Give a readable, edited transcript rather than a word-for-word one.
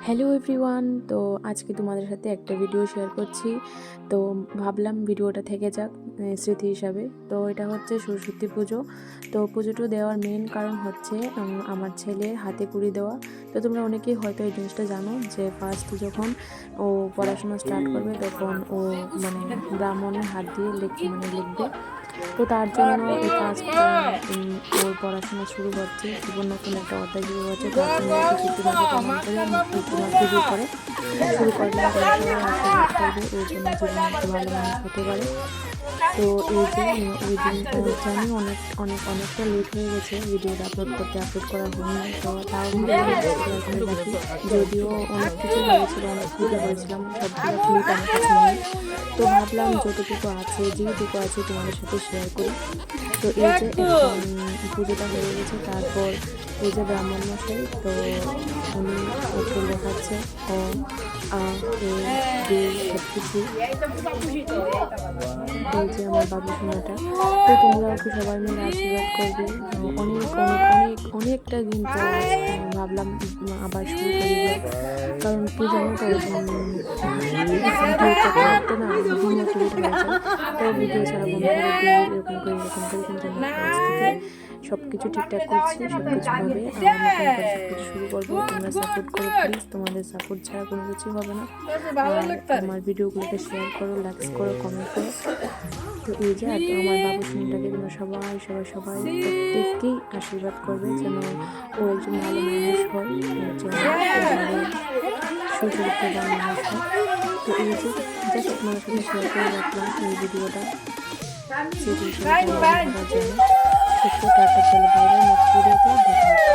Hello everyone, তো আজকে তোমাদের সাথে একটা ভিডিও শেয়ার করছি। তো ভাবলাম ভিডিওটা থেকে যাক স্মৃতি হিসাবে। তো এটা হচ্ছে সরস্বতী পুজো। তো পুজোটা দেওয়ার মেন কারণ হচ্ছে আমার ছেলের হাতে কুড়ি দেওয়া। তো তোমরা অনেকেই হয়তো এই জিনিসটা জানো যে ফার্স্ট যখন ও পড়াশোনা স্টার্ট করবে তখন ও মানে ব্রাহ্মণের হাত দিয়ে লিখবে। তো তার জন্য এই ফার্স্ট ওর পড়াশোনা শুরু হচ্ছে, জীবন নতুন একটা অধ্যায় শুরু হচ্ছে। তার জন্য কিছুদিন আগে কেমন করে পুজো করে শুরু করলাম, তারা সবাই আশীর্বাদ করবে ওর জন্য জীবনে একটা ভালো মানুষ হতে পারে। তো এই যে ওই দিন জানি অনেকটা লেট হয়ে গেছে ভিডিওটা আপলোড করা হয়নি। তো তাও দেখি, যদিও অনেক কিছু হয়েছিল, অনেক ভিডিও করেছিলাম, সবগুলো ক্লিপ আমার কাছে নেই। তো ভাবলাম যেটুকু আছে তোমাদের সাথে শেয়ার করি। তো এই যে পুজোটা হয়ে গেছে, তারপর এই যে ব্রাহ্মণ মশাই, তো উনি একটু দেখাচ্ছে ও সব কিছু। এই যে আমার বাবু সোনাটা। তো তোমরা ওকে সবাই মিলে আশীর্বাদ করবে। অনেকটা দিন পর ভাবলাম আবার শুরু করি ব্লগ। কারণ কি জানো তো, ভিডিও করতে করতে না ঘুমো শুরু হয়ে যায়। তো ভিডিও ছাড়া বন্ধ করে দিই, এরকম করে কিন্তু আমি আজ থেকে সব কিছু ঠিকঠাক করছি, সব কিছু হবে। নতুন করে সব কিছু শুরু করবো। তোমরা সাপোর্ট করো প্লিজ, তোমাদের সাপোর্ট ছাড়া কোনো কিছু হবে না। আমার ভিডিওগুলোকে শেয়ার করো, লাইক করো, কমেন্ট করো। তো এই যে আমার বাবু সোনাটাকে তোমরা সবাই প্রত্যেককেই আশীর্বাদ করবে যেন ও একজন ভালো মানুষ হয়, একজন সুচরিত্রবান মানুষ হয়। তো এই যে জাস্ট তোমাদের সাথে শেয়ার করে রাখলাম এই ভিডিওটা সেটি হিসেবে জন্য। টাটা, চলো বাইরে, নেক্সট ভিডিওতে দেখা হবে।